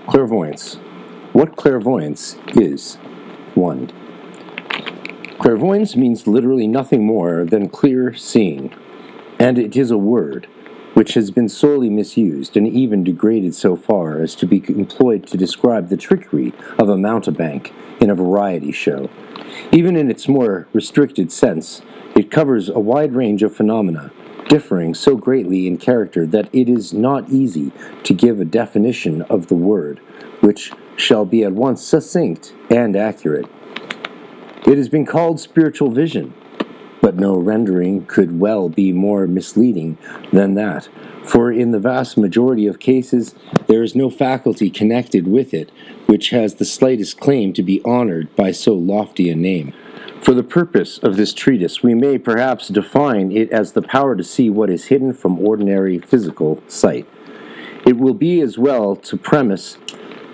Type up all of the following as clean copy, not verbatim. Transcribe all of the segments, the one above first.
Clairvoyance. What clairvoyance is. 1. Clairvoyance means literally nothing more than clear seeing, and it is a word which has been sorely misused and even degraded so far as to be employed to describe the trickery of a mountebank in a variety show. Even in its more restricted sense, it covers a wide range of phenomena, differing so greatly in character that it is not easy to give a definition of the word, which shall be at once succinct and accurate. It has been called spiritual vision, but no rendering could well be more misleading than that, for in the vast majority of cases there is no faculty connected with it which has the slightest claim to be honored by so lofty a name. For the purpose of this treatise, we may perhaps define it as the power to see what is hidden from ordinary physical sight. It will be as well to premise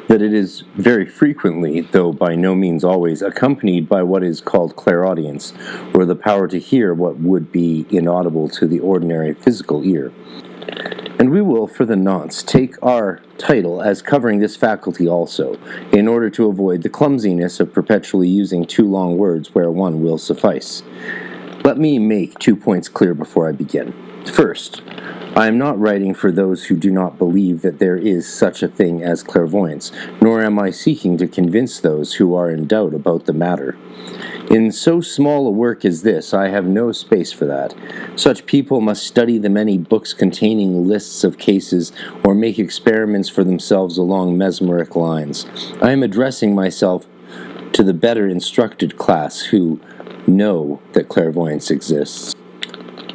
that it is very frequently, though by no means always, accompanied by what is called clairaudience, or the power to hear what would be inaudible to the ordinary physical ear. And we will, for the nonce, take our title as covering this faculty also, in order to avoid the clumsiness of perpetually using two long words where one will suffice. Let me make 2 points clear before I begin. First, I am not writing for those who do not believe that there is such a thing as clairvoyance, nor am I seeking to convince those who are in doubt about the matter. In so small a work as this, I have no space for that. Such people must study the many books containing lists of cases, or make experiments for themselves along mesmeric lines. I am addressing myself to the better instructed class who know that clairvoyance exists,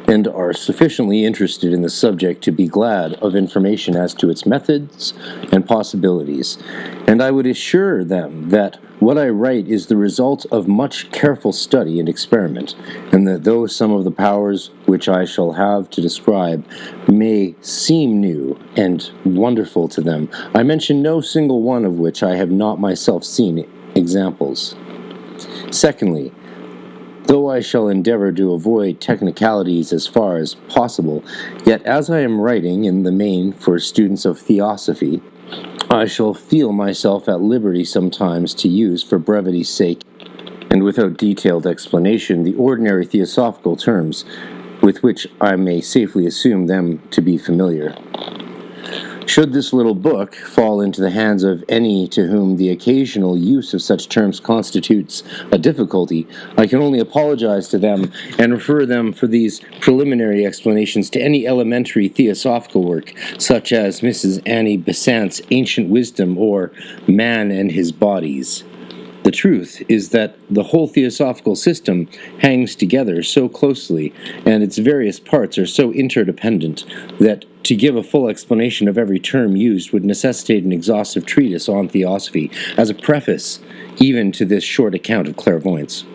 and are sufficiently interested in the subject to be glad of information as to its methods and possibilities. And I would assure them that what I write is the result of much careful study and experiment, and that though some of the powers which I shall have to describe may seem new and wonderful to them, I mention no single one of which I have not myself seen examples. Secondly, though I shall endeavor to avoid technicalities as far as possible, yet as I am writing in the main for students of theosophy, I shall feel myself at liberty sometimes to use, for brevity's sake, and without detailed explanation, the ordinary theosophical terms with which I may safely assume them to be familiar. Should this little book fall into the hands of any to whom the occasional use of such terms constitutes a difficulty, I can only apologize to them and refer them for these preliminary explanations to any elementary theosophical work, such as Mrs. Annie Besant's Ancient Wisdom or Man and His Bodies. The truth is that the whole theosophical system hangs together so closely, and its various parts are so interdependent, that to give a full explanation of every term used would necessitate an exhaustive treatise on theosophy, as a preface even to this short account of clairvoyance.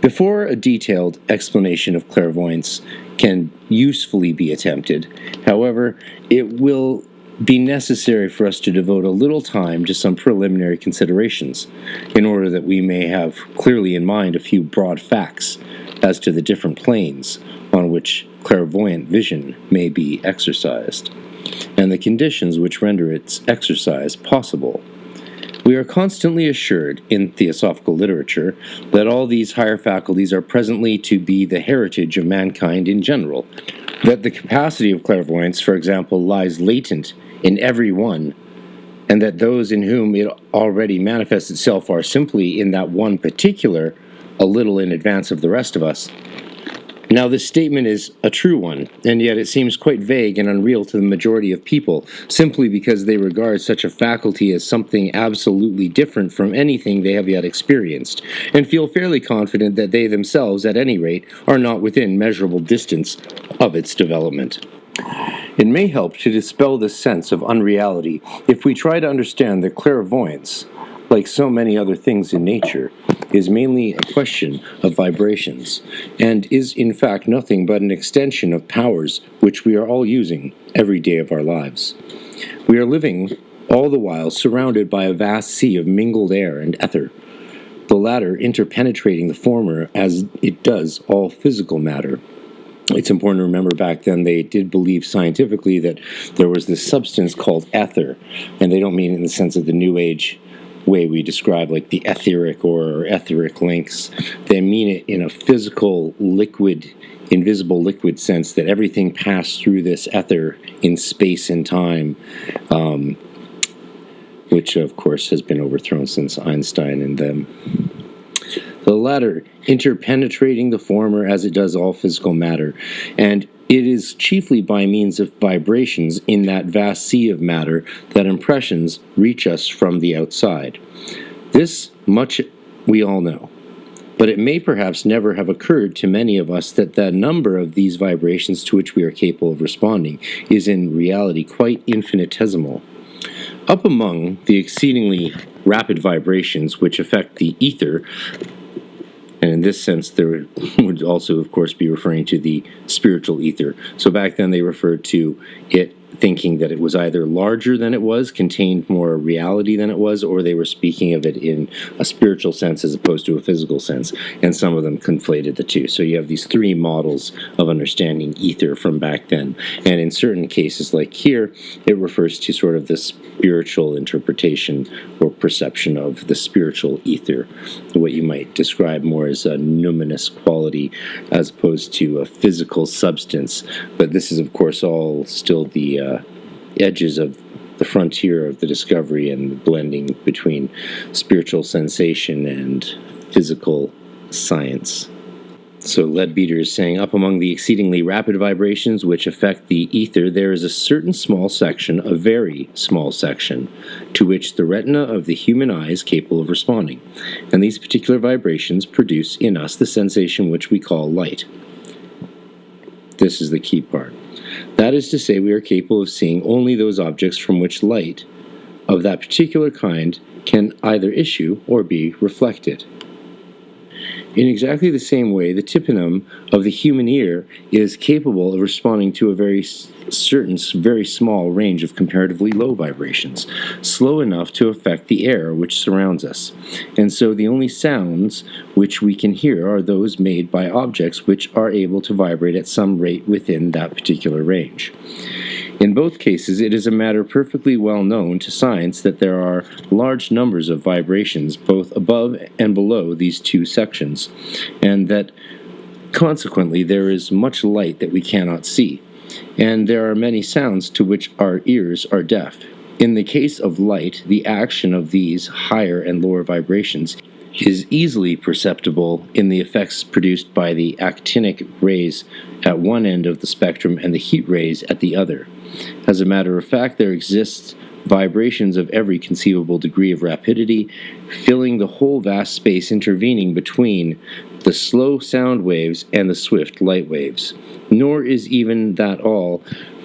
Before a detailed explanation of clairvoyance can usefully be attempted, however, it will be necessary for us to devote a little time to some preliminary considerations, in order that we may have clearly in mind a few broad facts as to the different planes on which clairvoyant vision may be exercised, and the conditions which render its exercise possible. We are constantly assured in theosophical literature that all these higher faculties are presently to be the heritage of mankind in general, that the capacity of clairvoyance, for example, lies latent in every one, and that those in whom it already manifests itself are simply in that one particular a little in advance of the rest of us. Now, this statement is a true one, and yet it seems quite vague and unreal to the majority of people, simply because they regard such a faculty as something absolutely different from anything they have yet experienced, and feel fairly confident that they themselves, at any rate, are not within measurable distance of its development. It may help to dispel this sense of unreality if we try to understand that clairvoyance, like so many other things in nature, is mainly a question of vibrations, and is in fact nothing but an extension of powers which we are all using every day of our lives. We are living all the while surrounded by a vast sea of mingled air and ether, the latter interpenetrating the former as it does all physical matter. it's important to remember back then they did believe scientifically that there was this substance called ether, and they don't mean it in the sense of the New Age way we describe, like the etheric or etheric links. They mean it in a physical, liquid, invisible liquid sense, that everything passed through this ether in space and time, which of course has been overthrown since Einstein and them. The latter interpenetrating the former as it does all physical matter, and it is chiefly by means of vibrations in that vast sea of matter that impressions reach us from the outside. This much we all know, but it may perhaps never have occurred to many of us that the number of these vibrations to which we are capable of responding is in reality quite infinitesimal. Up among the exceedingly rapid vibrations which affect the ether, and in this sense, there would also, of course, be referring to the spiritual ether. So back then they referred to it thinking that it was either larger than it was, contained more reality than it was, or they were speaking of it in a spiritual sense as opposed to a physical sense. And some of them conflated the two. So you have these three models of understanding ether from back then. And in certain cases, like here, it refers to sort of the spiritual interpretation or perception of the spiritual ether, what you might describe more as a numinous quality as opposed to a physical substance. But this is, of course, all still the edges of the frontier of the discovery and the blending between spiritual sensation and physical science. So Leadbeater is saying, up among the exceedingly rapid vibrations which affect the ether, there is a certain small section, a very small section, to which the retina of the human eye is capable of responding. And these particular vibrations produce in us the sensation which we call light. This is the key part. That is to say, we are capable of seeing only those objects from which light of that particular kind can either issue or be reflected. In exactly the same way, the tympanum of the human ear is capable of responding to a very small range of comparatively low vibrations, slow enough to affect the air which surrounds us. And so the only sounds which we can hear are those made by objects which are able to vibrate at some rate within that particular range. In both cases, it is a matter perfectly well known to science that there are large numbers of vibrations both above and below these two sections, and that consequently there is much light that we cannot see, and there are many sounds to which our ears are deaf. In the case of light, the action of these higher and lower vibrations is easily perceptible in the effects produced by the actinic rays at one end of the spectrum and the heat rays at the other. As a matter of fact, there exists vibrations of every conceivable degree of rapidity, filling the whole vast space intervening between the slow sound waves and the swift light waves. Nor is even that all,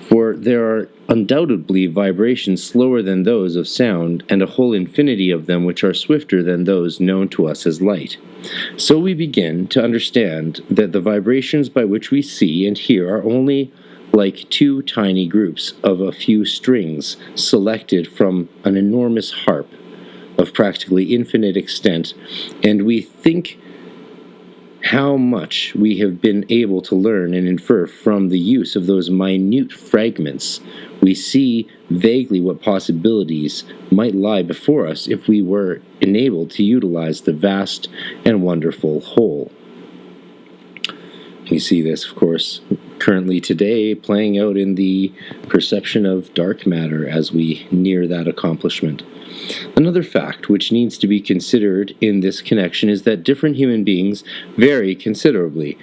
for there are undoubtedly vibrations slower than those of sound, and a whole infinity of them which are swifter than those known to us as light. So we begin to understand that the vibrations by which we see and hear are only like two tiny groups of a few strings selected from an enormous harp of practically infinite extent, and we think how much we have been able to learn and infer from the use of those minute fragments. We see vaguely what possibilities might lie before us if we were enabled to utilize the vast and wonderful whole. You see this, of course, currently today playing out in the perception of dark matter as we near that accomplishment. Another fact which needs to be considered in this connection is that different human beings vary considerably,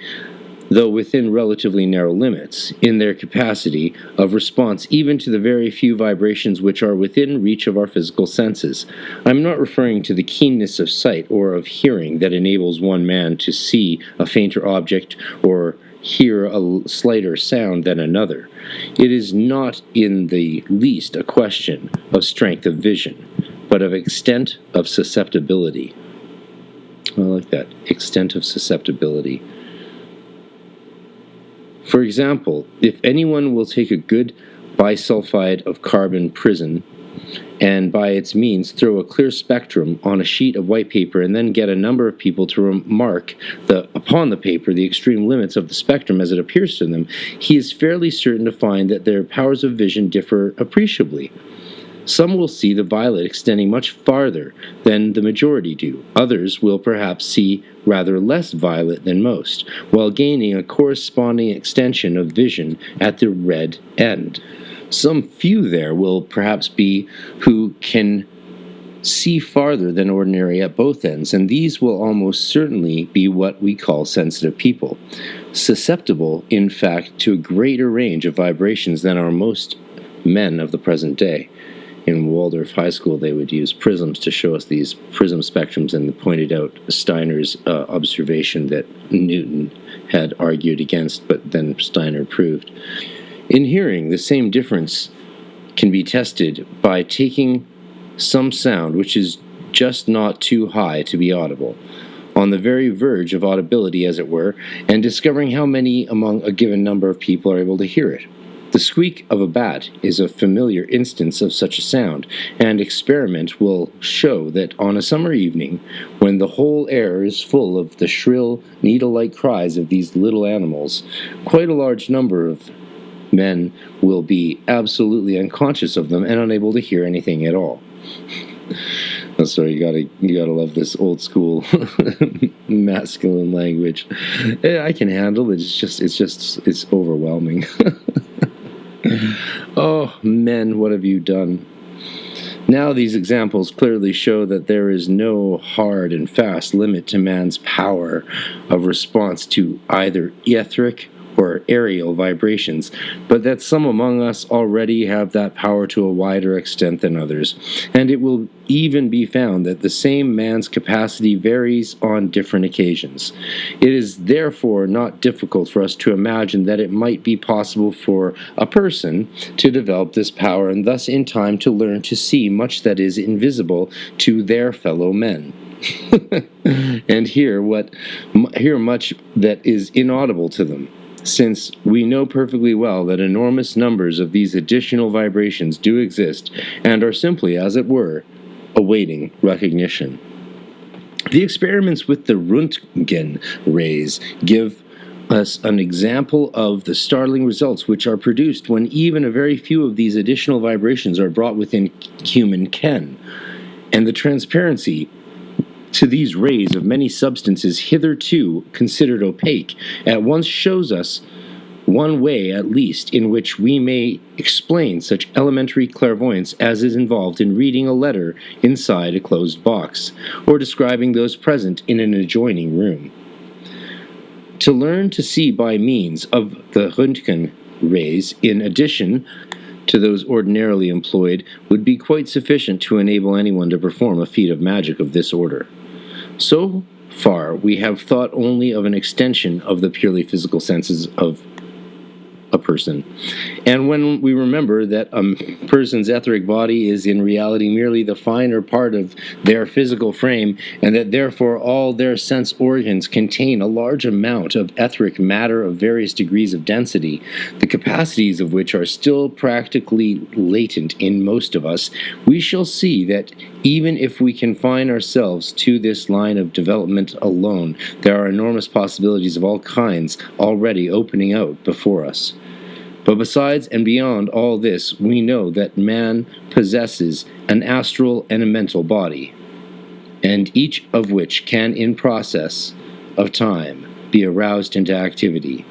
though within relatively narrow limits, in their capacity of response even to the very few vibrations which are within reach of our physical senses. I'm not referring to the keenness of sight or of hearing that enables one man to see a fainter object or hear a slighter sound than another. It is not in the least a question of strength of vision, but of extent of susceptibility. I like that, extent of susceptibility. For example, if anyone will take a good bisulfide of carbon prism and by its means throw a clear spectrum on a sheet of white paper and then get a number of people to remark upon the paper the extreme limits of the spectrum as it appears to them, he is fairly certain to find that their powers of vision differ appreciably. Some will see the violet extending much farther than the majority do. Others will perhaps see rather less violet than most, while gaining a corresponding extension of vision at the red end. Some few there will perhaps be who can see farther than ordinary at both ends, and these will almost certainly be what we call sensitive people, susceptible, in fact, to a greater range of vibrations than are most men of the present day. In Waldorf High School, they would use prisms to show us these prism spectrums, and pointed out Steiner's observation that Newton had argued against, but then Steiner proved. In hearing, the same difference can be tested by taking some sound which is just not too high to be audible, on the very verge of audibility, as it were, and discovering how many among a given number of people are able to hear it. The squeak of a bat is a familiar instance of such a sound, and experiment will show that on a summer evening, when the whole air is full of the shrill, needle-like cries of these little animals, quite a large number of men will be absolutely unconscious of them and unable to hear anything at all. Sorry, you gotta love this old school masculine language. I can handle it. It's overwhelming. Oh, men, what have you done? Now these examples clearly show that there is no hard and fast limit to man's power of response to either etheric or aerial vibrations, but that some among us already have that power to a wider extent than others, and it will even be found that the same man's capacity varies on different occasions. It is therefore not difficult for us to imagine that it might be possible for a person to develop this power, and thus in time to learn to see much that is invisible to their fellow men. And hear much that is inaudible to them, since we know perfectly well that enormous numbers of these additional vibrations do exist and are simply, as it were, awaiting recognition. The experiments with the Röntgen rays give us an example of the startling results which are produced when even a very few of these additional vibrations are brought within human ken, and the transparency to these rays of many substances hitherto considered opaque at once shows us one way, at least, in which we may explain such elementary clairvoyance as is involved in reading a letter inside a closed box, or describing those present in an adjoining room. To learn to see by means of the Röntgen rays, in addition to those ordinarily employed, would be quite sufficient to enable anyone to perform a feat of magic of this order. So far, we have thought only of an extension of the purely physical senses of a person. And when we remember that a person's etheric body is in reality merely the finer part of their physical frame, and that therefore all their sense organs contain a large amount of etheric matter of various degrees of density, the capacities of which are still practically latent in most of us, we shall see that even if we confine ourselves to this line of development alone, there are enormous possibilities of all kinds already opening out before us. But besides and beyond all this, we know that man possesses an astral and a mental body, and each of which can, in process of time, be aroused into activity,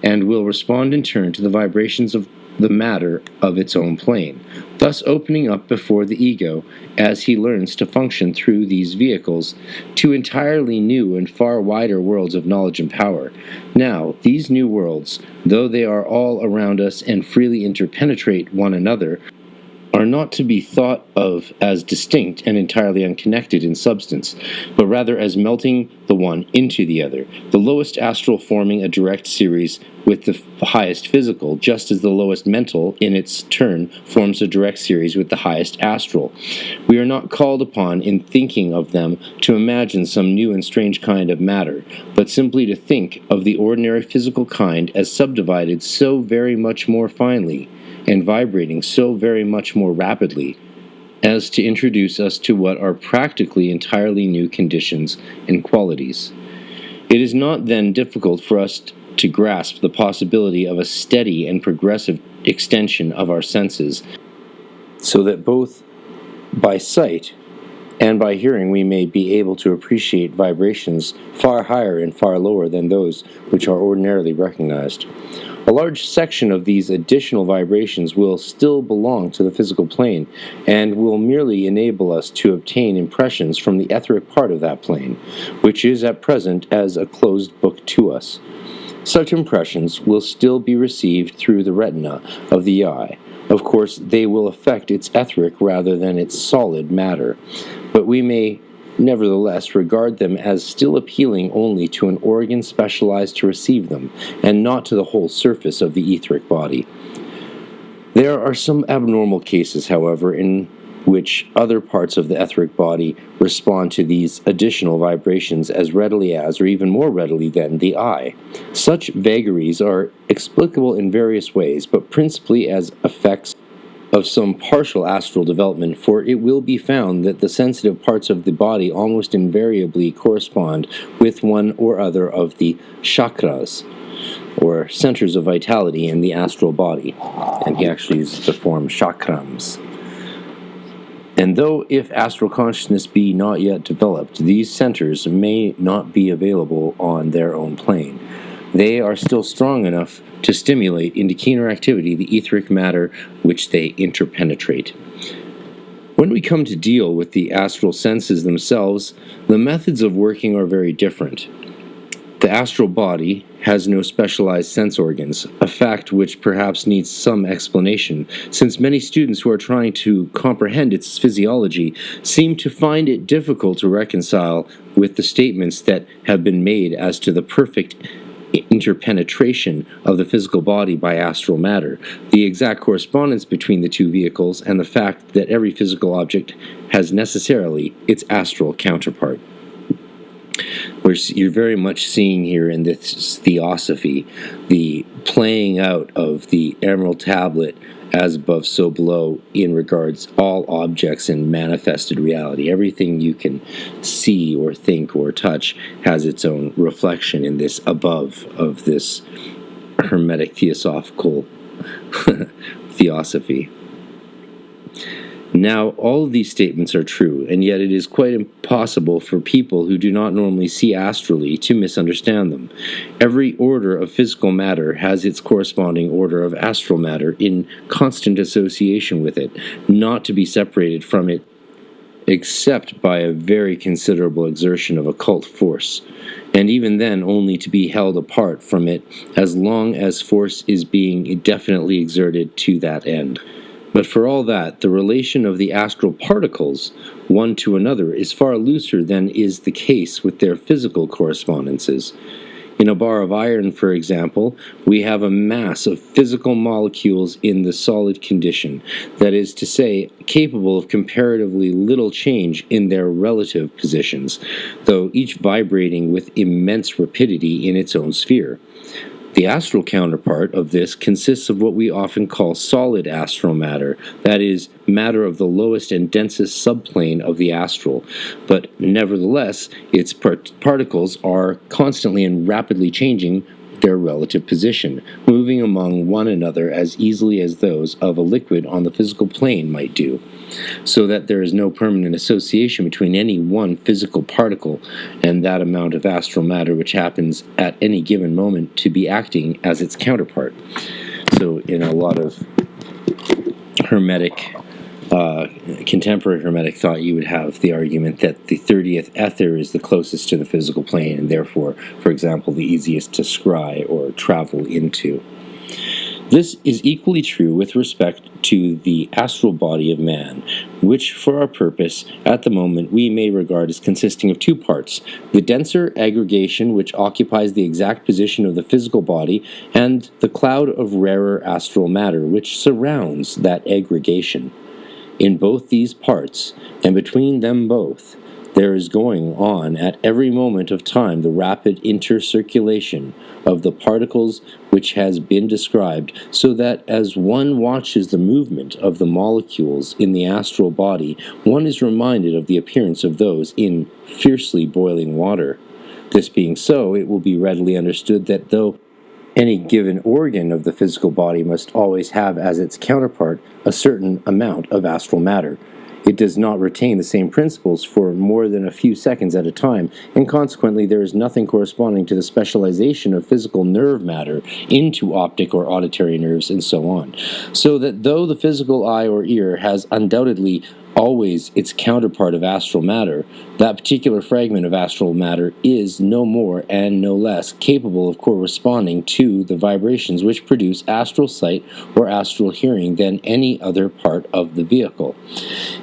and will respond in turn to the vibrations of the matter of its own plane, thus opening up before the ego, as he learns to function through these vehicles, to entirely new and far wider worlds of knowledge and power. Now, these new worlds, though they are all around us and freely interpenetrate one another, are not to be thought of as distinct and entirely unconnected in substance, but rather as melting the one into the other, the lowest astral forming a direct series with the highest physical, just as the lowest mental, in its turn, forms a direct series with the highest astral. We are not called upon, in thinking of them, to imagine some new and strange kind of matter, but simply to think of the ordinary physical kind as subdivided so very much more finely, and vibrating so very much more rapidly, as to introduce us to what are practically entirely new conditions and qualities. It is not then difficult for us to grasp the possibility of a steady and progressive extension of our senses, so that both by sight and by hearing we may be able to appreciate vibrations far higher and far lower than those which are ordinarily recognized. A large section of these additional vibrations will still belong to the physical plane and will merely enable us to obtain impressions from the etheric part of that plane, which is at present as a closed book to us. Such impressions will still be received through the retina of the eye. Of course, they will affect its etheric rather than its solid matter, but we may nevertheless regard them as still appealing only to an organ specialized to receive them, and not to the whole surface of the etheric body. There are some abnormal cases, however, in which other parts of the etheric body respond to these additional vibrations as readily as, or even more readily than, the eye. Such vagaries are explicable in various ways, but principally as effects of some partial astral development, for it will be found that the sensitive parts of the body almost invariably correspond with one or other of the chakras, or centers of vitality in the astral body. And he actually uses the form chakrams. And though if astral consciousness be not yet developed, these centers may not be available on their own plane, they are still strong enough to stimulate into keener activity the etheric matter which they interpenetrate. When we come to deal with the astral senses themselves, the methods of working are very different. The astral body has no specialized sense organs, a fact which perhaps needs some explanation, since many students who are trying to comprehend its physiology seem to find it difficult to reconcile with the statements that have been made as to the perfect interpenetration of the physical body by astral matter, the exact correspondence between the two vehicles, and the fact that every physical object has necessarily its astral counterpart. You're very much seeing here in this theosophy the playing out of the emerald tablet as above so below in regards all objects in manifested reality. Everything you can see or think or touch has its own reflection in this above of this Hermetic theosophical theosophy. Now, all of these statements are true, and yet it is quite impossible for people who do not normally see astrally to misunderstand them. Every order of physical matter has its corresponding order of astral matter in constant association with it, not to be separated from it except by a very considerable exertion of occult force, and even then only to be held apart from it as long as force is being definitely exerted to that end. But for all that, the relation of the astral particles, one to another, is far looser than is the case with their physical correspondences. In a bar of iron, for example, we have a mass of physical molecules in the solid condition, that is to say, capable of comparatively little change in their relative positions, though each vibrating with immense rapidity in its own sphere. The astral counterpart of this consists of what we often call solid astral matter, that is, matter of the lowest and densest subplane of the astral, but nevertheless its particles are constantly and rapidly changing their relative position, moving among one another as easily as those of a liquid on the physical plane might do, so that there is no permanent association between any one physical particle and that amount of astral matter which happens at any given moment to be acting as its counterpart. So in a lot of Hermetic, contemporary Hermetic thought, you would have the argument that the 30th ether is the closest to the physical plane, and therefore, for example, the easiest to scry or travel into. This is equally true with respect to the astral body of man, which for our purpose at the moment we may regard as consisting of two parts: the denser aggregation which occupies the exact position of the physical body, and the cloud of rarer astral matter which surrounds that aggregation. In both these parts, and between them both, There is going on at every moment of time the rapid intercirculation of the particles which has been described, so that as one watches the movement of the molecules in the astral body, one is reminded of the appearance of those in fiercely boiling water. This being so, it will be readily understood that though any given organ of the physical body must always have as its counterpart a certain amount of astral matter, it does not retain the same principles for more than a few seconds at a time, and consequently there is nothing corresponding to the specialization of physical nerve matter into optic or auditory nerves and so on. So that though the physical eye or ear has undoubtedly always its counterpart of astral matter, that particular fragment of astral matter is no more and no less capable of corresponding to the vibrations which produce astral sight or astral hearing than any other part of the vehicle.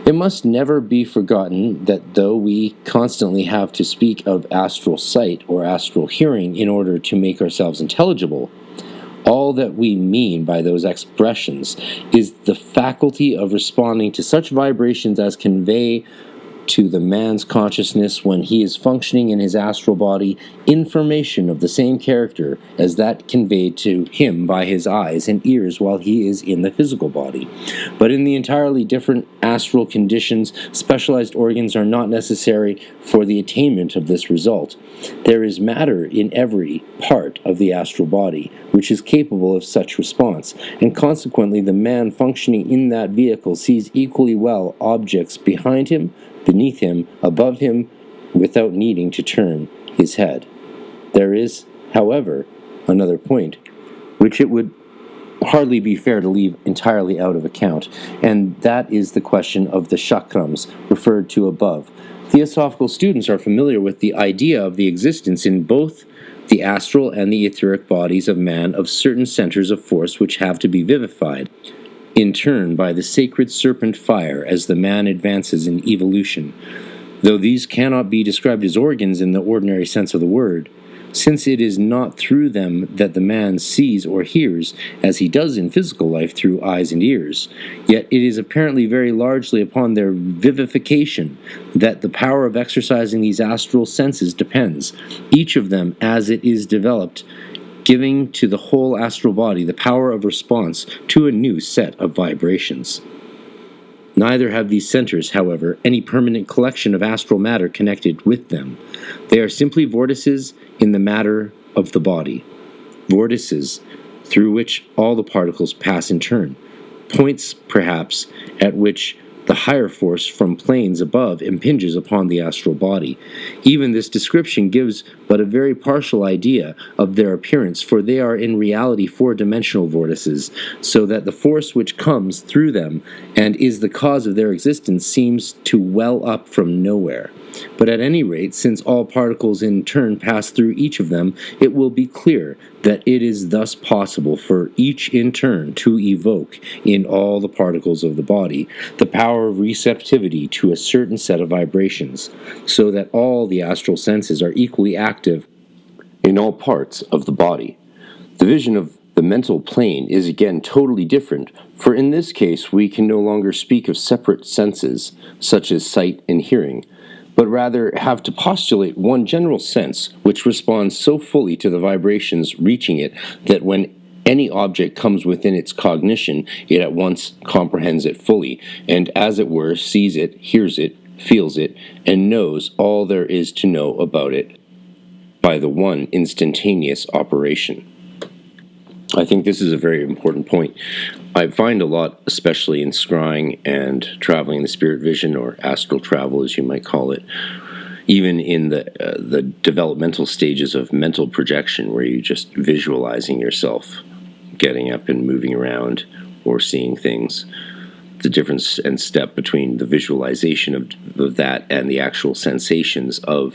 It must never be forgotten that though we constantly have to speak of astral sight or astral hearing in order to make ourselves intelligible, all that we mean by those expressions is the faculty of responding to such vibrations as convey to the man's consciousness when he is functioning in his astral body information of the same character as that conveyed to him by his eyes and ears while he is in the physical body. But in the entirely different astral conditions, specialized organs are not necessary for the attainment of this result. There is matter in every part of the astral body which is capable of such response, and consequently the man functioning in that vehicle sees equally well objects behind him, beneath him, above him, without needing to turn his head. There is, however, another point, which it would hardly be fair to leave entirely out of account, and that is the question of the chakrams referred to above. Theosophical students are familiar with the idea of the existence in both the astral and the etheric bodies of man of certain centers of force which have to be vivified in turn by the sacred serpent fire as the man advances in evolution, though these cannot be described as organs in the ordinary sense of the word, since it is not through them that the man sees or hears, as he does in physical life through eyes and ears. Yet it is apparently very largely upon their vivification that the power of exercising these astral senses depends, each of them as it is developed, giving to the whole astral body the power of response to a new set of vibrations. Neither have these centers, however, any permanent collection of astral matter connected with them. They are simply vortices in the matter of the body, vortices through which all the particles pass in turn, points, perhaps, at which the higher force from planes above impinges upon the astral body. Even this description gives but a very partial idea of their appearance, for they are in reality four-dimensional vortices, so that the force which comes through them and is the cause of their existence seems to well up from nowhere. But at any rate, since all particles in turn pass through each of them, it will be clear that it is thus possible for each in turn to evoke in all the particles of the body the power of receptivity to a certain set of vibrations, so that all the astral senses are equally active in all parts of the body. The vision of the mental plane is again totally different, for in this case we can no longer speak of separate senses, such as sight and hearing, but rather have to postulate one general sense which responds so fully to the vibrations reaching it that when any object comes within its cognition, it at once comprehends it fully, and as it were sees it, hears it, feels it, and knows all there is to know about it by the one instantaneous operation. I think this is a very important point. I find a lot, especially in scrying and traveling in the spirit vision, or astral travel as you might call it, even in the developmental stages of mental projection, where you're just visualizing yourself getting up and moving around or seeing things. The difference and step between the visualization of that and the actual sensations of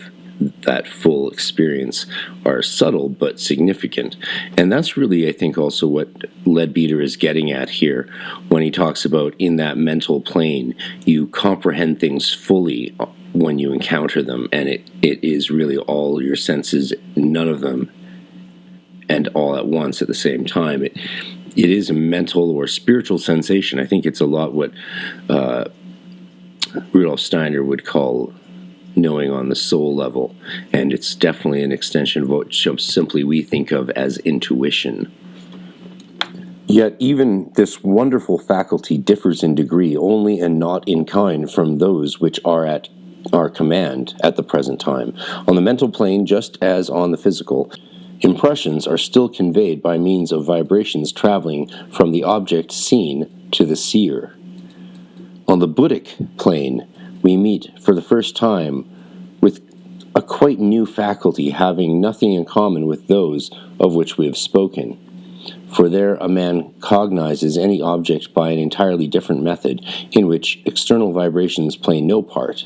that full experience are subtle but significant. And that's really, I think, also what Leadbeater is getting at here when he talks about in that mental plane, you comprehend things fully when you encounter them, and it is really all your senses, none of them, and all at once at the same time. It is a mental or spiritual sensation. I think it's a lot what Rudolf Steiner would call knowing on the soul level, and it's definitely an extension of what simply we think of as intuition. Yet even this wonderful faculty differs in degree only and not in kind from those which are at our command at the present time. On the mental plane, just as on the physical, impressions are still conveyed by means of vibrations traveling from the object seen to the seer. On the Buddhic plane, we meet for the first time with a quite new faculty having nothing in common with those of which we have spoken. For there a man cognizes any object by an entirely different method, in which external vibrations play no part.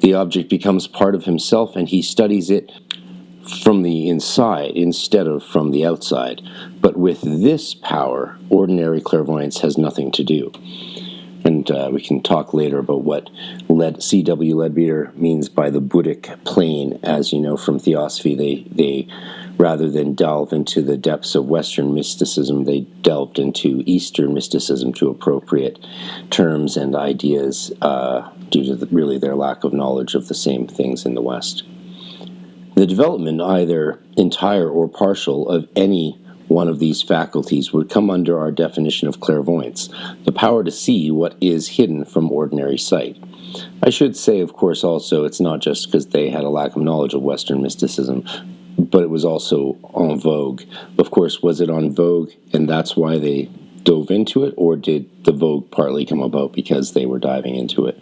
The object becomes part of himself, and he studies it from the inside instead of from the outside. But with this power, ordinary clairvoyance has nothing to do. And we can talk later about what C.W. Leadbeater means by the Buddhic plane. As you know from Theosophy, they rather than delve into the depths of Western mysticism, they delved into Eastern mysticism to appropriate terms and ideas due to really their lack of knowledge of the same things in the West. The development, either entire or partial, of any one of these faculties would come under our definition of clairvoyance, the power to see what is hidden from ordinary sight. I should say, of course, also, it's not just because they had a lack of knowledge of Western mysticism, but it was also en vogue. Of course, was it en vogue, and that's why they dove into it, or did the vogue partly come about because they were diving into it?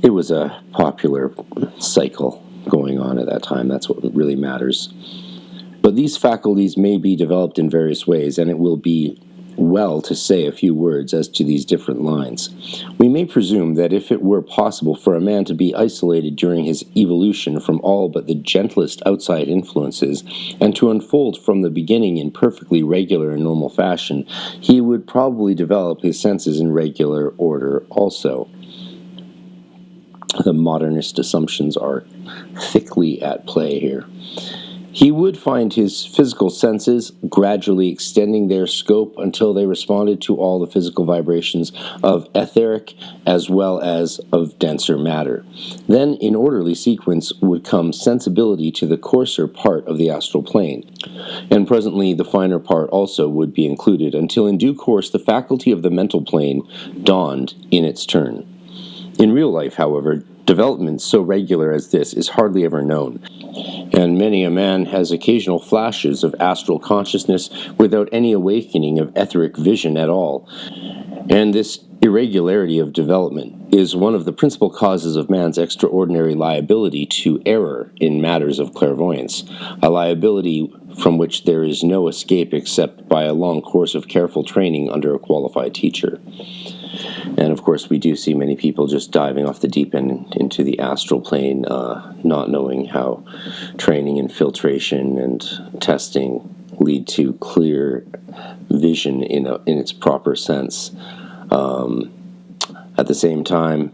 It was a popular cycle going on at that time. That's what really matters. But these faculties may be developed in various ways, and it will be well to say a few words as to these different lines. We may presume that if it were possible for a man to be isolated during his evolution from all but the gentlest outside influences, and to unfold from the beginning in perfectly regular and normal fashion, he would probably develop his senses in regular order also. The modernist assumptions are thickly at play here. He would find his physical senses gradually extending their scope until they responded to all the physical vibrations of etheric as well as of denser matter. Then, in orderly sequence, would come sensibility to the coarser part of the astral plane, and presently the finer part also would be included, until in due course the faculty of the mental plane dawned in its turn. In real life, however, development so regular as this is hardly ever known, and many a man has occasional flashes of astral consciousness without any awakening of etheric vision at all. And this irregularity of development is one of the principal causes of man's extraordinary liability to error in matters of clairvoyance, a liability from which there is no escape except by a long course of careful training under a qualified teacher. And of course, we do see many people just diving off the deep end into the astral plane, not knowing how training and filtration and testing lead to clear vision in its proper sense. At the same time,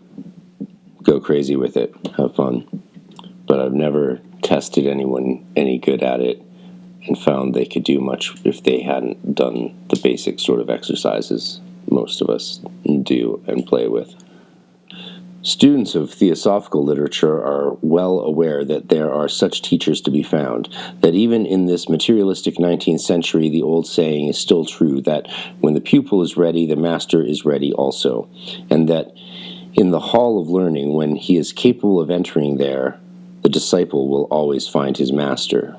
go crazy with it, have fun. But I've never tested anyone any good at it and found they could do much if they hadn't done the basic sort of exercises most of us do and play with. Students of theosophical literature are well aware that there are such teachers to be found, that even in this materialistic 19th century the old saying is still true, that when the pupil is ready, the master is ready also, and that in the hall of learning, when he is capable of entering there, the disciple will always find his master.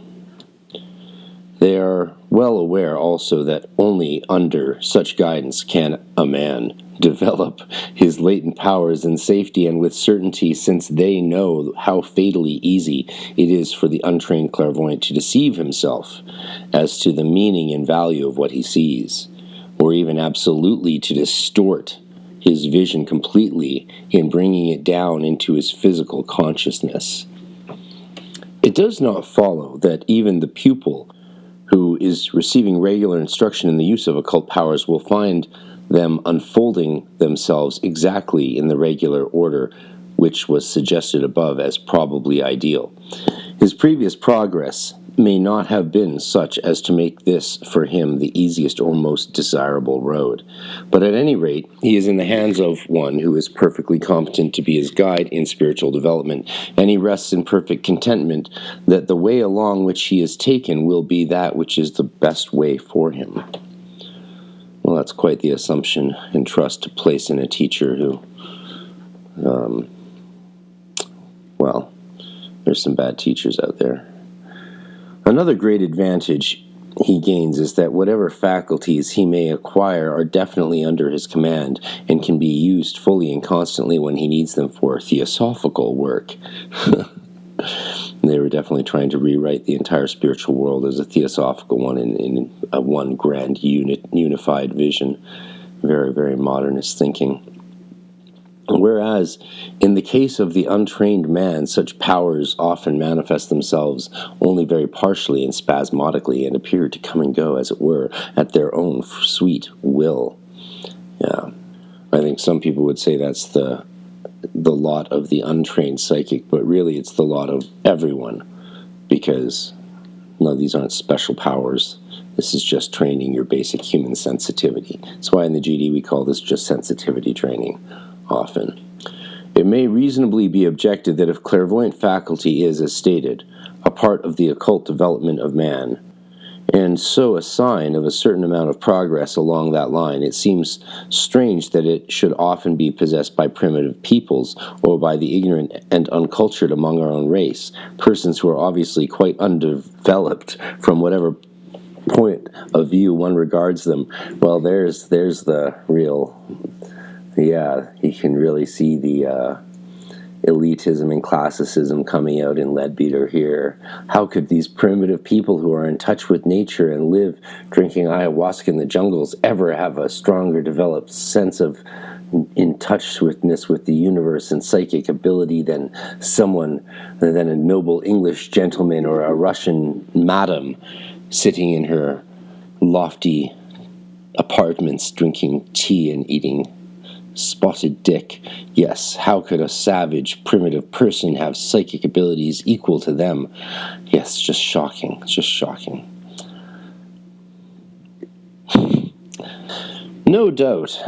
They are well aware also that only under such guidance can a man develop his latent powers in safety and with certainty, since they know how fatally easy it is for the untrained clairvoyant to deceive himself as to the meaning and value of what he sees, or even absolutely to distort his vision completely in bringing it down into his physical consciousness. It does not follow that even the pupil who is receiving regular instruction in the use of occult powers will find them unfolding themselves exactly in the regular order which was suggested above as probably ideal. His previous progress may not have been such as to make this for him the easiest or most desirable road. But at any rate, he is in the hands of one who is perfectly competent to be his guide in spiritual development, and he rests in perfect contentment that the way along which he is taken will be that which is the best way for him. Well, that's quite the assumption and trust to place in a teacher who, well, there's some bad teachers out there. Another great advantage he gains is that whatever faculties he may acquire are definitely under his command and can be used fully and constantly when he needs them for theosophical work. They were definitely trying to rewrite the entire spiritual world as a theosophical one in a one grand unified vision. Very, very modernist thinking. Whereas, in the case of the untrained man, such powers often manifest themselves only very partially and spasmodically and appear to come and go, as it were, at their own sweet will. Yeah, I think some people would say that's the lot of the untrained psychic, but really it's the lot of everyone, because no, these aren't special powers. This is just training your basic human sensitivity. That's why in the GD we call this just sensitivity training. Often. It may reasonably be objected that if clairvoyant faculty is, as stated, a part of the occult development of man, and so a sign of a certain amount of progress along that line, it seems strange that it should often be possessed by primitive peoples or by the ignorant and uncultured among our own race, persons who are obviously quite undeveloped from whatever point of view one regards them. Well, there's the real... Yeah, you can really see the elitism and classicism coming out in Leadbeater here. How could these primitive people who are in touch with nature and live drinking ayahuasca in the jungles ever have a stronger developed sense of in touchness with the universe and psychic ability than a noble English gentleman or a Russian madam sitting in her lofty apartments drinking tea and eating spotted dick? Yes, how could a savage, primitive person have psychic abilities equal to them? Yes, just shocking, just shocking. No doubt,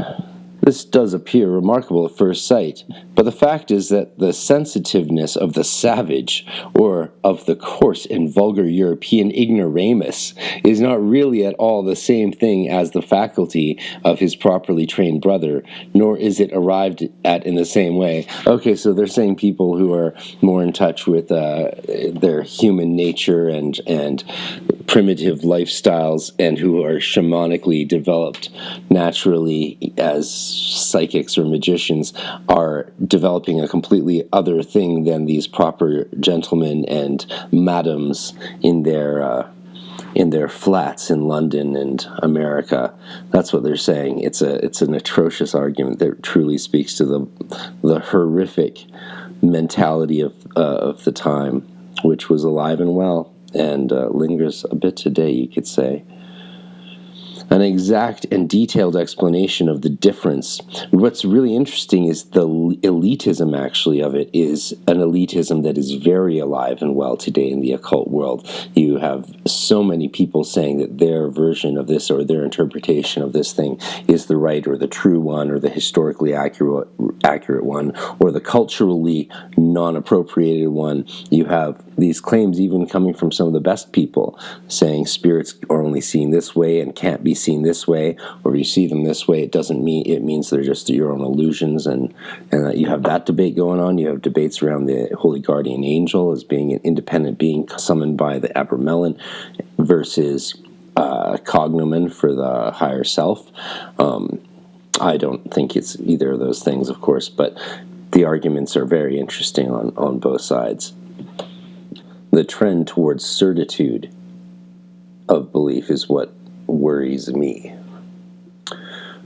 this does appear remarkable at first sight, but the fact is that the sensitiveness of the savage, or of the coarse and vulgar European ignoramus, is not really at all the same thing as the faculty of his properly trained brother, nor is it arrived at in the same way. Okay, so they're saying people who are more in touch with their human nature and primitive lifestyles and who are shamanically developed naturally as psychics or magicians are developing a completely other thing than these proper gentlemen and madams in their flats in London and America. That's what they're saying. It's an atrocious argument that truly speaks to the horrific mentality of the time, which was alive and well and lingers a bit today, you could say. An exact and detailed explanation of the difference. What's really interesting is the elitism, actually, of it is an elitism that is very alive and well today in the occult world. You have so many people saying that their version of this or their interpretation of this thing is the right or the true one or the historically accurate one or the culturally non-appropriated one. You have these claims even coming from some of the best people saying spirits are only seen this way and can't be seen this way, or if you see them this way, it means they're just your own illusions, and you have that debate going on. You have debates around the Holy Guardian Angel as being an independent being summoned by the Abramelin versus cognomen for the higher self. I don't think it's either of those things, of course, but the arguments are very interesting on both sides. The trend towards certitude of belief is what worries me.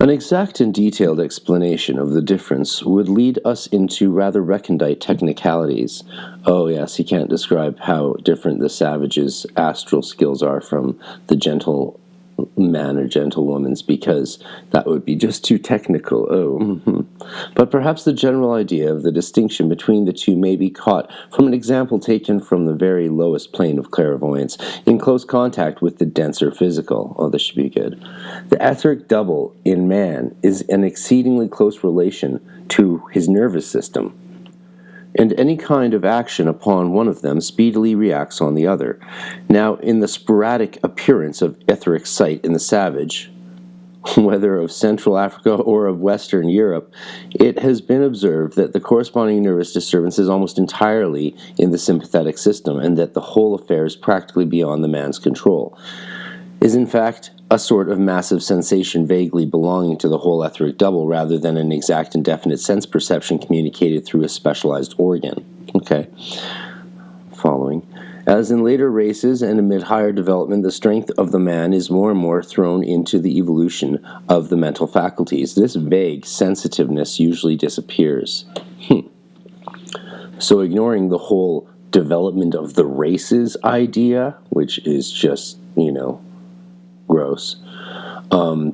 An exact and detailed explanation of the difference would lead us into rather recondite technicalities. Oh yes, he can't describe how different the savage's astral skills are from the gentle man or gentlewoman's, because that would be just too technical. But perhaps the general idea of the distinction between the two may be caught from an example taken from the very lowest plane of clairvoyance, in close contact with the denser physical. Oh, this should be good. The etheric double in man is an exceedingly close relation to his nervous system, and any kind of action upon one of them speedily reacts on the other. Now, in the sporadic appearance of etheric sight in the savage, whether of Central Africa or of Western Europe, it has been observed that the corresponding nervous disturbance is almost entirely in the sympathetic system, and that the whole affair is practically beyond the man's control, is in fact a sort of massive sensation vaguely belonging to the whole etheric double, rather than an exact and definite sense perception communicated through a specialized organ. Okay. Following. As in later races and amid higher development, the strength of the man is more and more thrown into the evolution of the mental faculties. This vague sensitiveness usually disappears. So ignoring the whole development of the races idea, which is just, gross,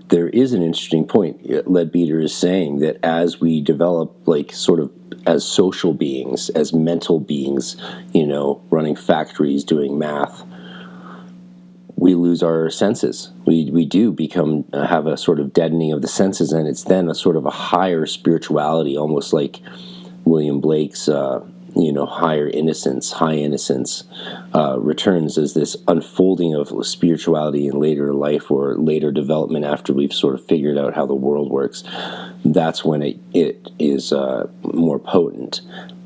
there is an interesting point. Leadbeater is saying that as we develop, sort of as social beings, as mental beings, running factories, doing math, we lose our senses. We do become, have a sort of deadening of the senses, and it's then a sort of a higher spirituality, almost like William Blake's higher innocence, high innocence, returns as this unfolding of spirituality in later life or later development after we've sort of figured out how the world works. That's when it is more potent.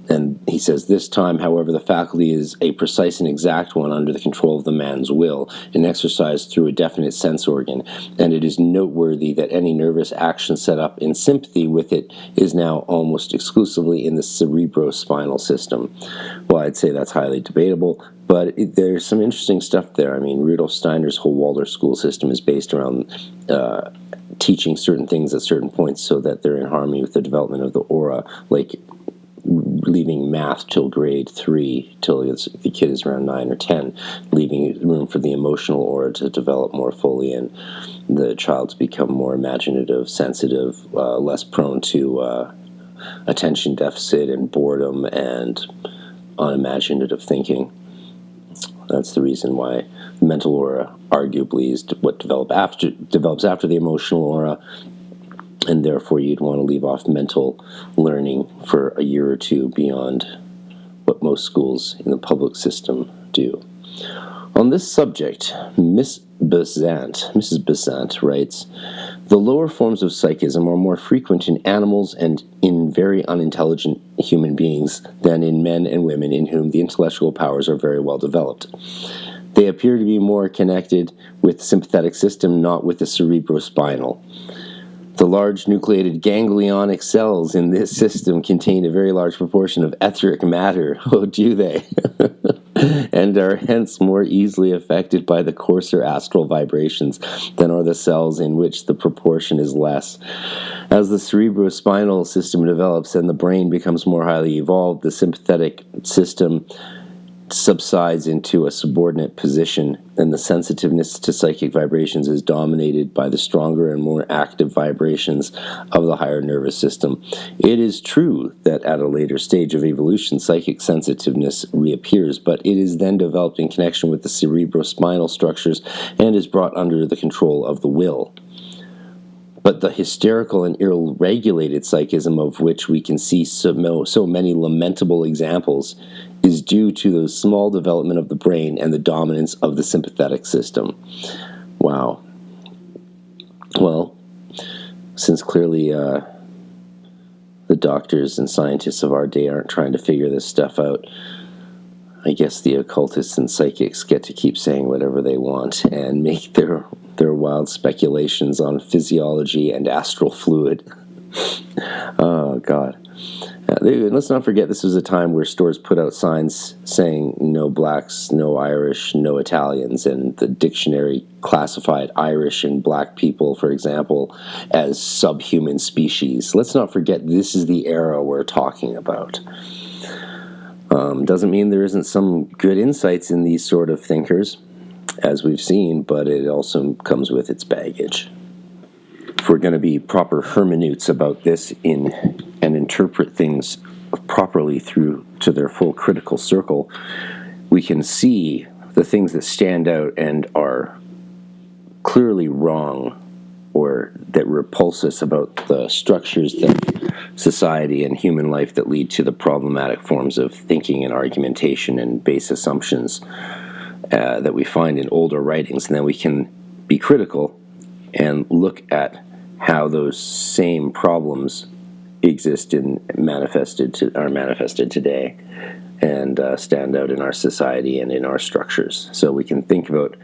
And he says, this time, however, the faculty is a precise and exact one under the control of the man's will and exercised through a definite sense organ. And it is noteworthy that any nervous action set up in sympathy with it is now almost exclusively in the cerebrospinal system. Well, I'd say that's highly debatable, but there's some interesting stuff there. I mean, Rudolf Steiner's whole Waldorf school system is based around teaching certain things at certain points so that they're in harmony with the development of the aura, like leaving math till grade 3, till the kid is around 9 or 10, leaving room for the emotional aura to develop more fully and the child to become more imaginative, sensitive, less prone to attention deficit and boredom and unimaginative thinking. That's the reason why the mental aura arguably is what develops after the emotional aura. And therefore, you'd want to leave off mental learning for a year or two beyond what most schools in the public system do. On this subject, Mrs. Besant writes, the lower forms of psychism are more frequent in animals and in very unintelligent human beings than in men and women in whom the intellectual powers are very well developed. They appear to be more connected with the sympathetic system, not with the cerebrospinal. The large nucleated ganglionic cells in this system contain a very large proportion of etheric matter. Oh, do they? And are hence more easily affected by the coarser astral vibrations than are the cells in which the proportion is less. As the cerebrospinal system develops and the brain becomes more highly evolved, the sympathetic system subsides into a subordinate position, and the sensitiveness to psychic vibrations is dominated by the stronger and more active vibrations of the higher nervous system. It is true that at a later stage of evolution, psychic sensitiveness reappears, but it is then developed in connection with the cerebrospinal structures and is brought under the control of the will. But the hysterical and ill-regulated psychism of which we can see so many lamentable examples is due to the small development of the brain and the dominance of the sympathetic system. Wow. Well, since clearly the doctors and scientists of our day aren't trying to figure this stuff out, I guess the occultists and psychics get to keep saying whatever they want and make their wild speculations on physiology and astral fluid. Oh, God. Let's not forget this was a time where stores put out signs saying no blacks, no Irish, no Italians, and the dictionary classified Irish and black people, for example, as subhuman species. Let's not forget this is the era we're talking about. Doesn't mean there isn't some good insights in these sort of thinkers. as we've seen, but it also comes with its baggage. If we're going to be proper hermeneutes about this and interpret things properly through to their full critical circle, we can see the things that stand out and are clearly wrong or that repulse us about the structures that society and human life that lead to the problematic forms of thinking and argumentation and base assumptions that we find in older writings. And then we can be critical and look at how those same problems exist and are manifested today and stand out in our society and in our structures. So we can think about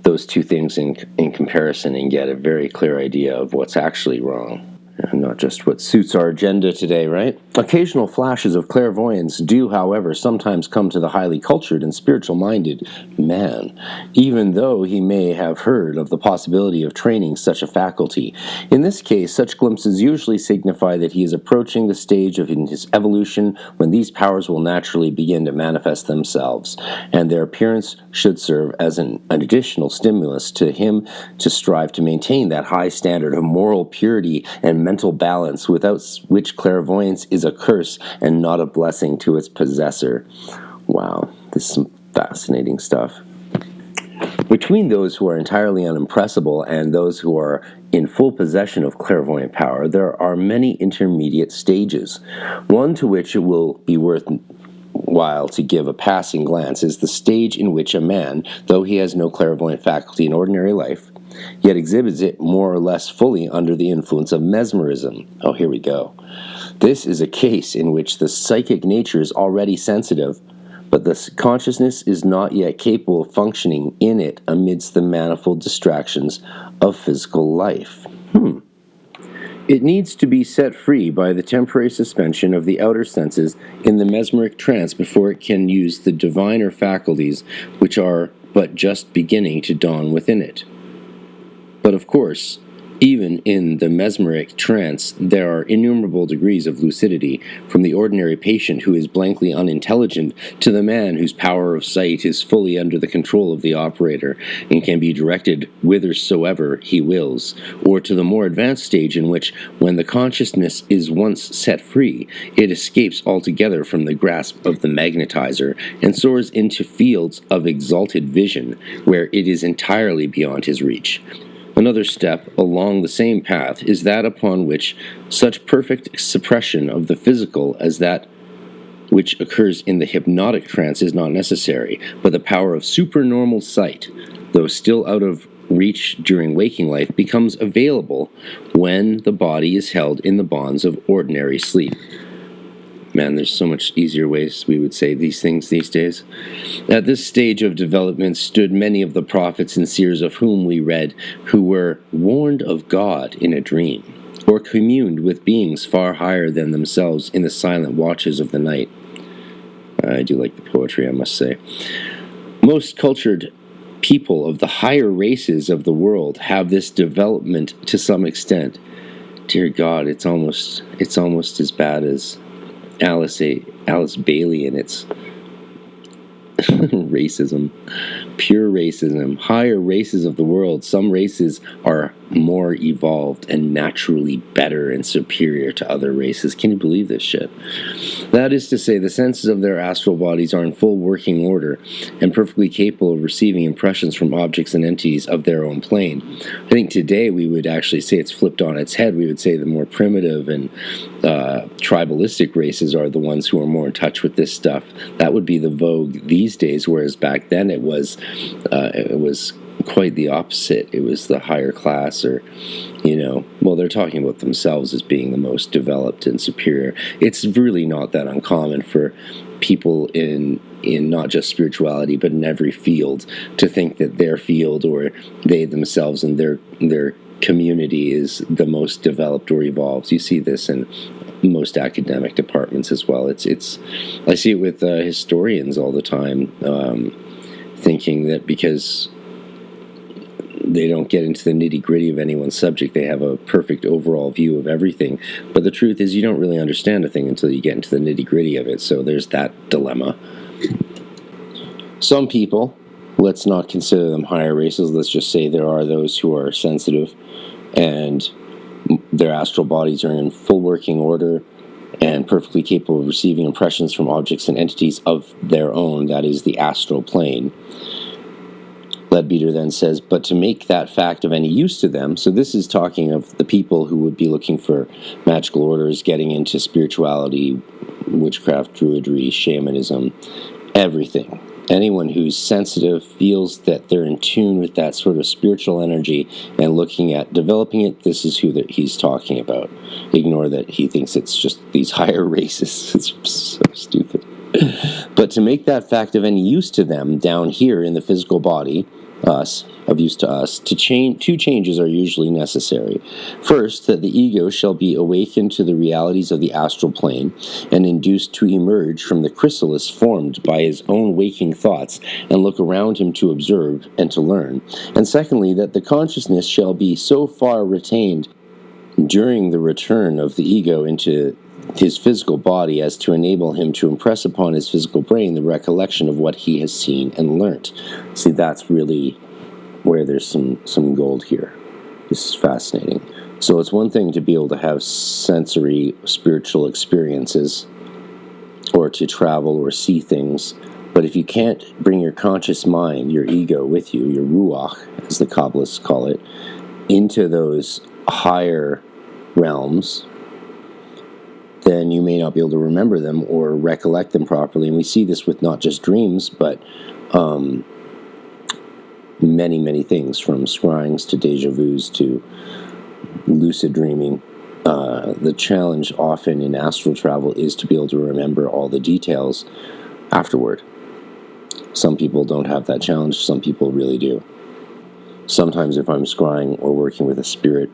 those two things in comparison and get a very clear idea of what's actually wrong. And not just what suits our agenda today, right? Occasional flashes of clairvoyance do, however, sometimes come to the highly cultured and spiritual-minded man, even though he may have heard of the possibility of training such a faculty. In this case, such glimpses usually signify that he is approaching the stage of his evolution when these powers will naturally begin to manifest themselves, and their appearance should serve as an additional stimulus to him to strive to maintain that high standard of moral purity and mental balance without which clairvoyance is a curse and not a blessing to its possessor. Wow, this is some fascinating stuff. Between those who are entirely unimpressible and those who are in full possession of clairvoyant power, there are many intermediate stages. One to which it will be worthwhile to give a passing glance is the stage in which a man, though he has no clairvoyant faculty in ordinary life, yet exhibits it more or less fully under the influence of mesmerism. Oh, here we go. This is a case in which the psychic nature is already sensitive, but the consciousness is not yet capable of functioning in it amidst the manifold distractions of physical life. It needs to be set free by the temporary suspension of the outer senses in the mesmeric trance before it can use the diviner faculties which are but just beginning to dawn within it. But of course, even in the mesmeric trance, there are innumerable degrees of lucidity, from the ordinary patient who is blankly unintelligent to the man whose power of sight is fully under the control of the operator and can be directed whithersoever he wills, or to the more advanced stage in which, when the consciousness is once set free, it escapes altogether from the grasp of the magnetizer and soars into fields of exalted vision, where it is entirely beyond his reach. Another step along the same path is that upon which such perfect suppression of the physical as that which occurs in the hypnotic trance is not necessary, but the power of supernormal sight, though still out of reach during waking life, becomes available when the body is held in the bonds of ordinary sleep. Man, there's so much easier ways we would say these things these days. At this stage of development stood many of the prophets and seers of whom we read, who were warned of God in a dream, or communed with beings far higher than themselves in the silent watches of the night. I do like the poetry, I must say. Most cultured people of the higher races of the world have this development to some extent. Dear God, it's almost as bad as Alice Bailey and its racism, pure racism. Higher races of the world, some races are more evolved and naturally better and superior to other races. Can you believe this shit? That is to say, the senses of their astral bodies are in full working order and perfectly capable of receiving impressions from objects and entities of their own plane. I think today we would actually say it's flipped on its head. We would say the more primitive and tribalistic races are the ones who are more in touch with this stuff. That would be the vogue these days, whereas back then it was quite the opposite. It was the higher class, or, well, they're talking about themselves as being the most developed and superior. It's really not that uncommon for people in not just spirituality, but in every field, to think that their field or they themselves and their community is the most developed or evolved. You see this in most academic departments as well. I see it with historians all the time, thinking that because they don't get into the nitty-gritty of anyone's subject, they have a perfect overall view of everything. But the truth is, you don't really understand a thing until you get into the nitty-gritty of it, so there's that dilemma. Some people let's not consider them higher races. Let's just say there are those who are sensitive and their astral bodies are in full working order and perfectly capable of receiving impressions from objects and entities of their own, that is the astral plane. Leadbeater then says, but to make that fact of any use to them, so this is talking of the people who would be looking for magical orders, getting into spirituality, witchcraft, druidry, shamanism, everything. Anyone who's sensitive, feels that they're in tune with that sort of spiritual energy and looking at developing it, this is who that he's talking about. Ignore that he thinks it's just these higher races. It's so stupid. But to make that fact of any use to them down here in the physical body, us, of use to us, two changes are usually necessary. First, that the ego shall be awakened to the realities of the astral plane and induced to emerge from the chrysalis formed by his own waking thoughts and look around him to observe and to learn. And secondly, that the consciousness shall be so far retained during the return of the ego into his physical body as to enable him to impress upon his physical brain the recollection of what he has seen and learnt. See, that's really where there's some gold here. This is fascinating. So it's one thing to be able to have sensory, spiritual experiences or to travel or see things, but if you can't bring your conscious mind, your ego with you, your ruach, as the Kabbalists call it, into those higher realms, then you may not be able to remember them or recollect them properly. And we see this with not just dreams, but many, many things, from scryings to deja vus to lucid dreaming. The challenge often in astral travel is to be able to remember all the details afterward. Some people don't have that challenge, some people really do. Sometimes if I'm scrying or working with a spirit,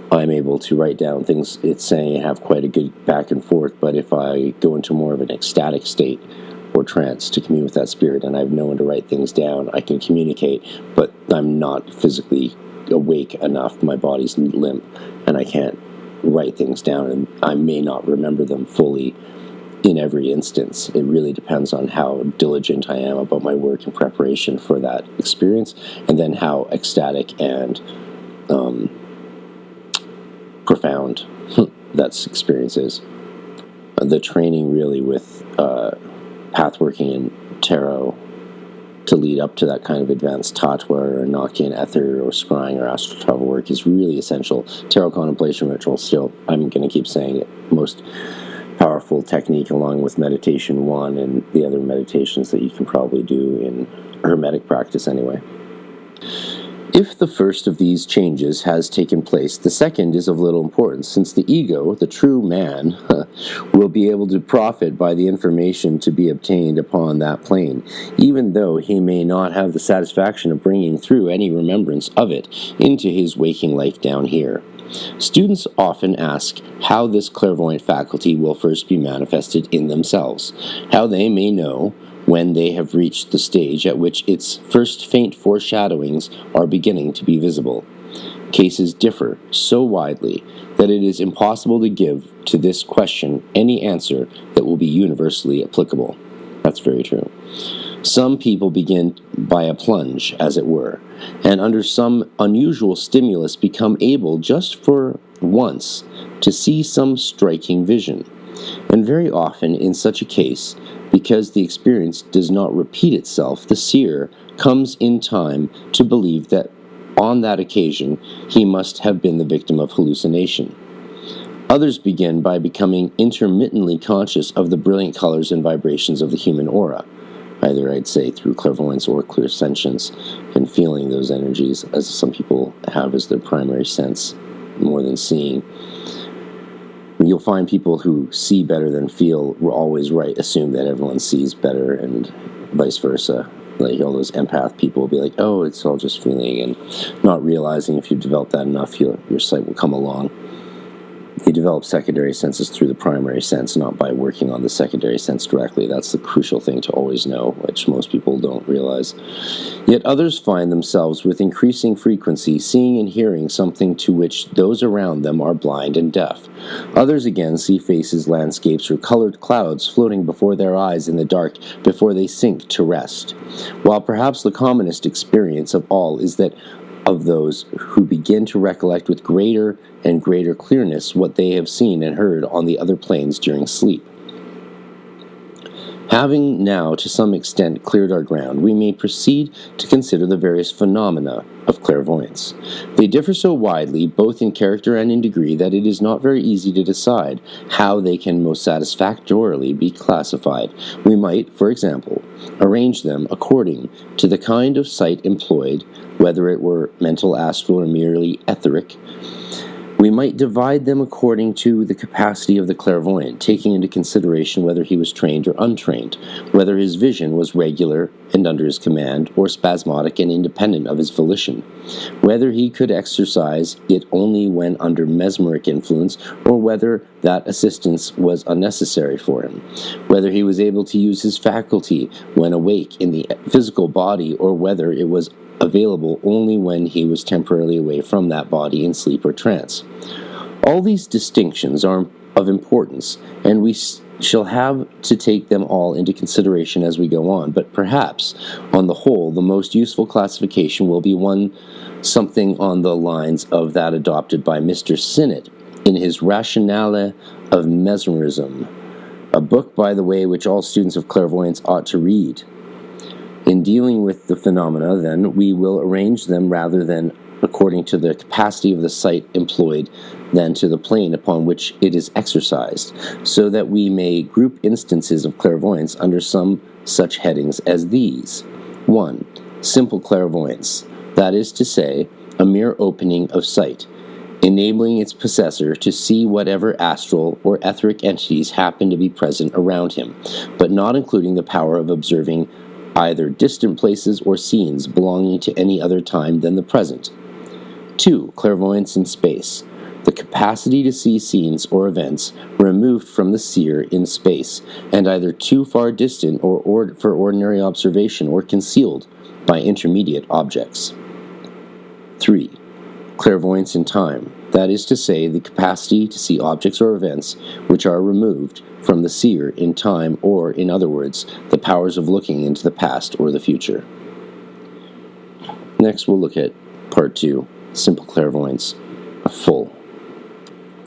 I'm able to write down things it's saying, have quite a good back and forth, but if I go into more of an ecstatic state or trance to commune with that spirit and I have no one to write things down, I can communicate, but I'm not physically awake enough, my body's limp, and I can't write things down, and I may not remember them fully in every instance. It really depends on how diligent I am about my work in preparation for that experience, and then how ecstatic and profound that experience is. The training really with pathworking and tarot to lead up to that kind of advanced tatwa or Enochian ether or scrying or astral travel work is really essential. Tarot contemplation ritual, still, I'm going to keep saying it, most powerful technique along with meditation 1 and the other meditations that you can probably do in Hermetic practice anyway. If the first of these changes has taken place, the second is of little importance, since the ego, the true man, will be able to profit by the information to be obtained upon that plane, even though he may not have the satisfaction of bringing through any remembrance of it into his waking life down here. Students often ask how this clairvoyant faculty will first be manifested in themselves, how they may know when they have reached the stage at which its first faint foreshadowings are beginning to be visible. Cases differ so widely that it is impossible to give to this question any answer that will be universally applicable. That's very true. Some people begin by a plunge, as it were, and under some unusual stimulus become able just for once to see some striking vision. And very often in such a case, because the experience does not repeat itself, the seer comes in time to believe that on that occasion he must have been the victim of hallucination. Others begin by becoming intermittently conscious of the brilliant colors and vibrations of the human aura, either I'd say through clairvoyance or clairsentience, and feeling those energies, as some people have as their primary sense, more than seeing. You'll find people who see better than feel were always right, assume that everyone sees better, and vice versa. Like all those empath people will be like, oh, it's all just feeling, and not realizing if you develop that enough, your sight will come along. You develop secondary senses through the primary sense, not by working on the secondary sense directly. That's the crucial thing to always know, which most people don't realize. Yet others find themselves with increasing frequency seeing and hearing something to which those around them are blind and deaf. Others again see faces, landscapes, or colored clouds floating before their eyes in the dark before they sink to rest. While perhaps the commonest experience of all is that of those who begin to recollect with greater and greater clearness what they have seen and heard on the other planes during sleep. Having now to some extent cleared our ground, we may proceed to consider the various phenomena of clairvoyance. They differ so widely, both in character and in degree, that it is not very easy to decide how they can most satisfactorily be classified. We might, for example, arrange them according to the kind of sight employed, whether it were mental, astral, or merely etheric. We might divide them according to the capacity of the clairvoyant, taking into consideration whether he was trained or untrained, whether his vision was regular and under his command, or spasmodic and independent of his volition, whether he could exercise it only when under mesmeric influence, or whether that assistance was unnecessary for him, whether he was able to use his faculty when awake in the physical body, or whether it was available only when he was temporarily away from that body in sleep or trance. All these distinctions are of importance, and we shall have to take them all into consideration as we go on, but perhaps, on the whole, the most useful classification will be one something on the lines of that adopted by Mr. Sinnett in his Rationale of Mesmerism, a book, by the way, which all students of clairvoyance ought to read. In dealing with the phenomena, then, we will arrange them rather than according to the capacity of the sight employed than to the plane upon which it is exercised, so that we may group instances of clairvoyance under some such headings as these. 1. Simple clairvoyance, that is to say, a mere opening of sight, enabling its possessor to see whatever astral or etheric entities happen to be present around him, but not including the power of observing either distant places or scenes belonging to any other time than the present. 2. Clairvoyance in space, the capacity to see scenes or events removed from the seer in space, and either too far distant or for ordinary observation, or concealed by intermediate objects. 3. Clairvoyance in time, that is to say, the capacity to see objects or events which are removed from the seer in time, or, in other words, the powers of looking into the past or the future. Next, we'll look at Part 2, Simple Clairvoyance, full.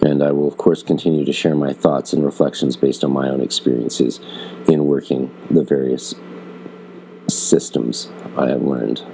And I will, of course, continue to share my thoughts and reflections based on my own experiences in working the various systems I have learned.